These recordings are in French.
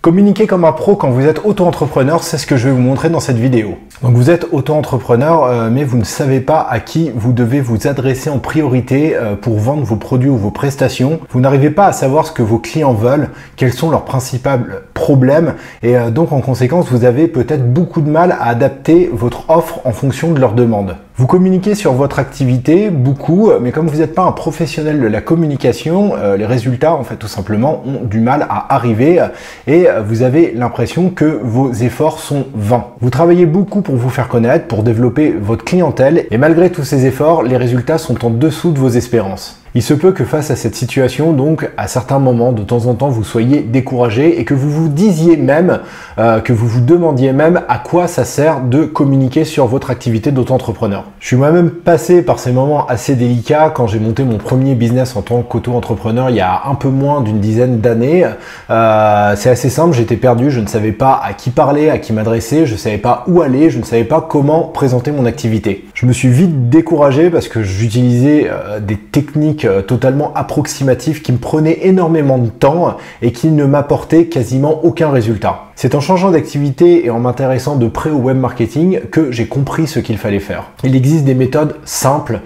Communiquer comme un pro quand vous êtes auto-entrepreneur, c'est ce que je vais vous montrer dans cette vidéo. Donc vous êtes auto-entrepreneur, mais vous ne savez pas à qui vous devez vous adresser en priorité pour vendre vos produits ou vos prestations. Vous n'arrivez pas à savoir ce que vos clients veulent, quels sont leurs principaux problèmes, et donc en conséquence, vous avez peut-être beaucoup de mal à adapter votre offre en fonction de leurs demandes. Vous communiquez sur votre activité, beaucoup, mais comme vous n'êtes pas un professionnel de la communication, les résultats, en fait, tout simplement, ont du mal à arriver et vous avez l'impression que vos efforts sont vains. Vous travaillez beaucoup pour vous faire connaître, pour développer votre clientèle et malgré tous ces efforts, les résultats sont en dessous de vos espérances. Il se peut que face à cette situation, donc, à certains moments, de temps en temps, vous soyez découragé et que vous vous disiez même, que vous vous demandiez même à quoi ça sert de communiquer sur votre activité d'auto-entrepreneur. Je suis moi-même passé par ces moments assez délicats quand j'ai monté mon premier business en tant qu'auto-entrepreneur il y a un peu moins d'une dizaine d'années. C'est assez simple, j'étais perdu, je ne savais pas à qui parler, à qui m'adresser, je ne savais pas où aller, je ne savais pas comment présenter mon activité. Je me suis vite découragé parce que j'utilisais des techniques totalement approximatif qui me prenait énormément de temps et qui ne m'apportait quasiment aucun résultat. C'est en changeant d'activité et en m'intéressant de près au web marketing que j'ai compris ce qu'il fallait faire. Il existe des méthodes simples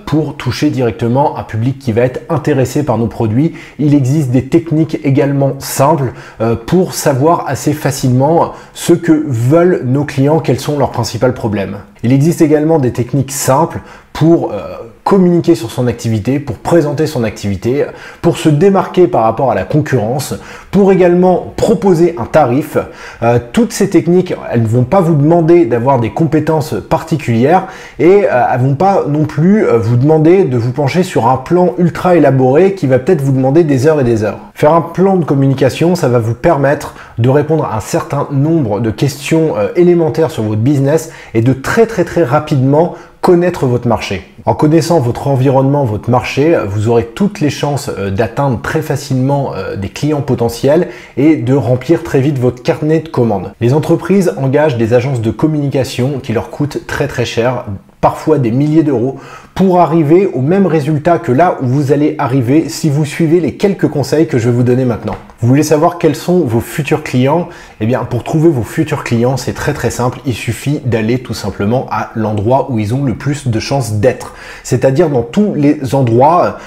pour toucher directement un public qui va être intéressé par nos produits. Il existe des techniques également simples pour savoir assez facilement ce que veulent nos clients, quels sont leurs principaux problèmes. Il existe également des techniques simples pour communiquer sur son activité, pour présenter son activité, pour se démarquer par rapport à la concurrence, pour également proposer un tarif. Toutes ces techniques, elles ne vont pas vous demander d'avoir des compétences particulières et elles ne vont pas non plus vous demander de vous pencher sur un plan ultra élaboré qui va peut-être vous demander des heures et des heures. Faire un plan de communication, ça va vous permettre de répondre à un certain nombre de questions élémentaires sur votre business et de très rapidement connaître votre marché. En connaissant votre environnement, votre marché, vous aurez toutes les chances d'atteindre très facilement des clients potentiels et de remplir très vite votre carnet de commandes. Les entreprises engagent des agences de communication qui leur coûtent très cher, parfois des milliers d'euros, pour arriver au même résultat que là où vous allez arriver si vous suivez les quelques conseils que je vais vous donner maintenant. Vous voulez savoir quels sont vos futurs clients? Eh bien, pour trouver vos futurs clients, c'est très simple. Il suffit d'aller tout simplement à l'endroit où ils ont le plus de chances d'être. C'est-à-dire dans tous les endroits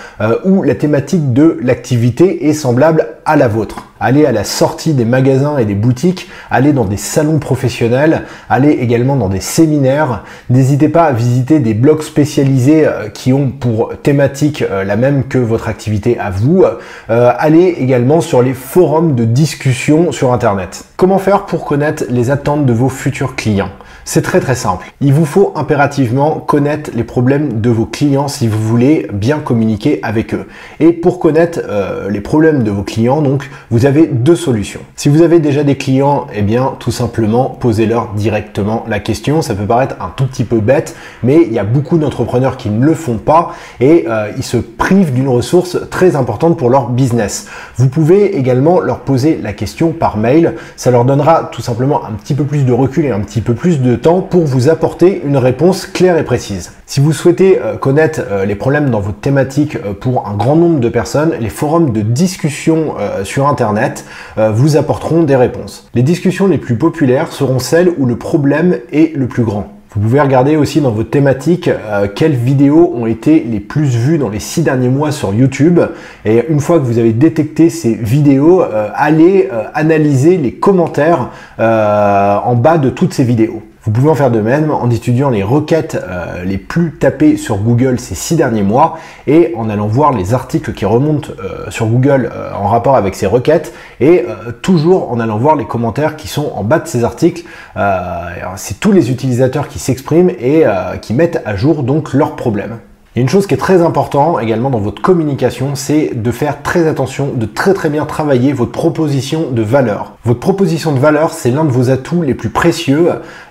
où la thématique de l'activité est semblable à la vôtre. Allez à la sortie des magasins et des boutiques, allez dans des salons professionnels, allez également dans des séminaires. N'hésitez pas à visiter des blogs spécialisés qui ont pour thématique la même que votre activité à vous. Allez également sur les forums de discussion sur Internet. Comment faire pour connaître les attentes de vos futurs clients? C'est très simple. Il vous faut impérativement connaître les problèmes de vos clients si vous voulez bien communiquer avec eux. Et pour connaître les problèmes de vos clients, donc, vous avez deux solutions. Si vous avez déjà des clients, eh bien, tout simplement, posez-leur directement la question. Ça peut paraître un tout petit peu bête, mais il y a beaucoup d'entrepreneurs qui ne le font pas et ils se privent d'une ressource très importante pour leur business. Vous pouvez également leur poser la question par mail. Ça leur donnera tout simplement un petit peu plus de recul et un petit peu plus de temps pour vous apporter une réponse claire et précise. Si vous souhaitez connaître les problèmes dans votre thématique pour un grand nombre de personnes, les forums de discussion sur Internet vous apporteront des réponses. Les discussions les plus populaires seront celles où le problème est le plus grand. Vous pouvez regarder aussi dans votre thématique quelles vidéos ont été les plus vues dans les 6 derniers mois sur YouTube. Et une fois que vous avez détecté ces vidéos, allez analyser les commentaires en bas de toutes ces vidéos. Vous pouvez en faire de même en étudiant les requêtes les plus tapées sur Google ces 6 derniers mois et en allant voir les articles qui remontent sur Google en rapport avec ces requêtes et toujours en allant voir les commentaires qui sont en bas de ces articles. C'est tous les utilisateurs qui s'expriment et qui mettent à jour donc leurs problèmes. Il y a une chose qui est très importante également dans votre communication, c'est de faire très attention, de très bien travailler votre proposition de valeur. Votre proposition de valeur, c'est l'un de vos atouts les plus précieux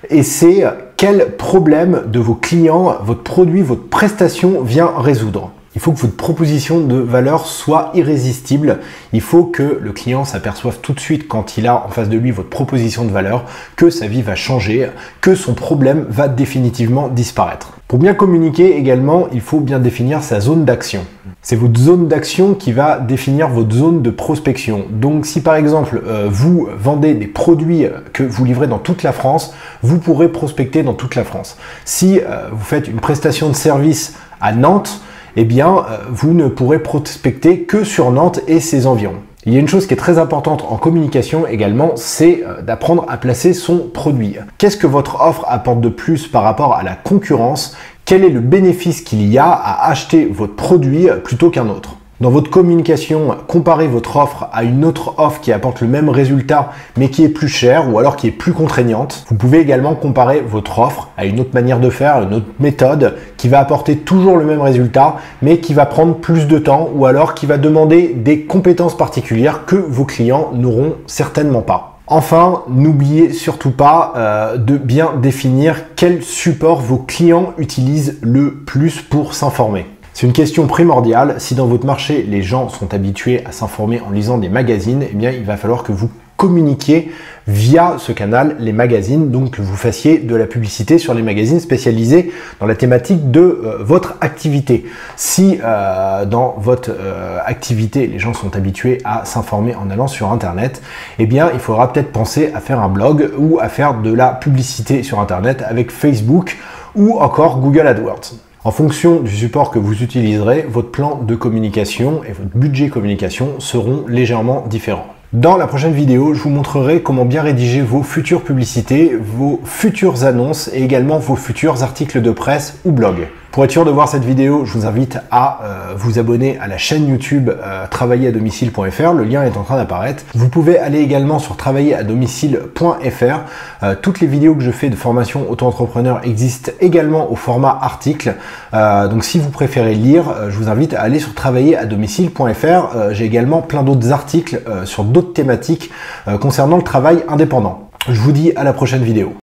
et c'est quel problème de vos clients, votre produit, votre prestation vient résoudre. Il faut que votre proposition de valeur soit irrésistible. Il faut que le client s'aperçoive tout de suite quand il a en face de lui votre proposition de valeur que sa vie va changer, que son problème va définitivement disparaître. Pour bien communiquer également, il faut bien définir sa zone d'action. C'est votre zone d'action qui va définir votre zone de prospection. Donc si par exemple vous vendez des produits que vous livrez dans toute la France, vous pourrez prospecter dans toute la France. Si vous faites une prestation de service à Nantes, eh bien vous ne pourrez prospecter que sur Nantes et ses environs. Il y a une chose qui est très importante en communication également, c'est d'apprendre à placer son produit. Qu'est-ce que votre offre apporte de plus par rapport à la concurrence? Quel est le bénéfice qu'il y a à acheter votre produit plutôt qu'un autre? Dans votre communication, comparez votre offre à une autre offre qui apporte le même résultat mais qui est plus chère ou alors qui est plus contraignante. Vous pouvez également comparer votre offre à une autre manière de faire, une autre méthode qui va apporter toujours le même résultat mais qui va prendre plus de temps ou alors qui va demander des compétences particulières que vos clients n'auront certainement pas. Enfin, n'oubliez surtout pas de bien définir quel support vos clients utilisent le plus pour s'informer. C'est une question primordiale. Si dans votre marché, les gens sont habitués à s'informer en lisant des magazines, eh bien, il va falloir que vous communiquiez via ce canal, les magazines, donc que vous fassiez de la publicité sur les magazines spécialisés dans la thématique de votre activité. Si dans votre activité, les gens sont habitués à s'informer en allant sur Internet, eh bien, il faudra peut-être penser à faire un blog ou à faire de la publicité sur Internet avec Facebook ou encore Google AdWords. En fonction du support que vous utiliserez, votre plan de communication et votre budget communication seront légèrement différents. Dans la prochaine vidéo, je vous montrerai comment bien rédiger vos futures publicités, vos futures annonces et également vos futurs articles de presse ou blog. Pour être sûr de voir cette vidéo, je vous invite à vous abonner à la chaîne YouTube travailleraddomicile.fr. Le lien est en train d'apparaître. Vous pouvez aller également sur travailleraddomicile.fr. Toutes les vidéos que je fais de formation auto-entrepreneur existent également au format article. Donc si vous préférez lire, je vous invite à aller sur travailleraddomicile.fr. J'ai également plein d'autres articles sur d'autres thématiques concernant le travail indépendant. Je vous dis à la prochaine vidéo.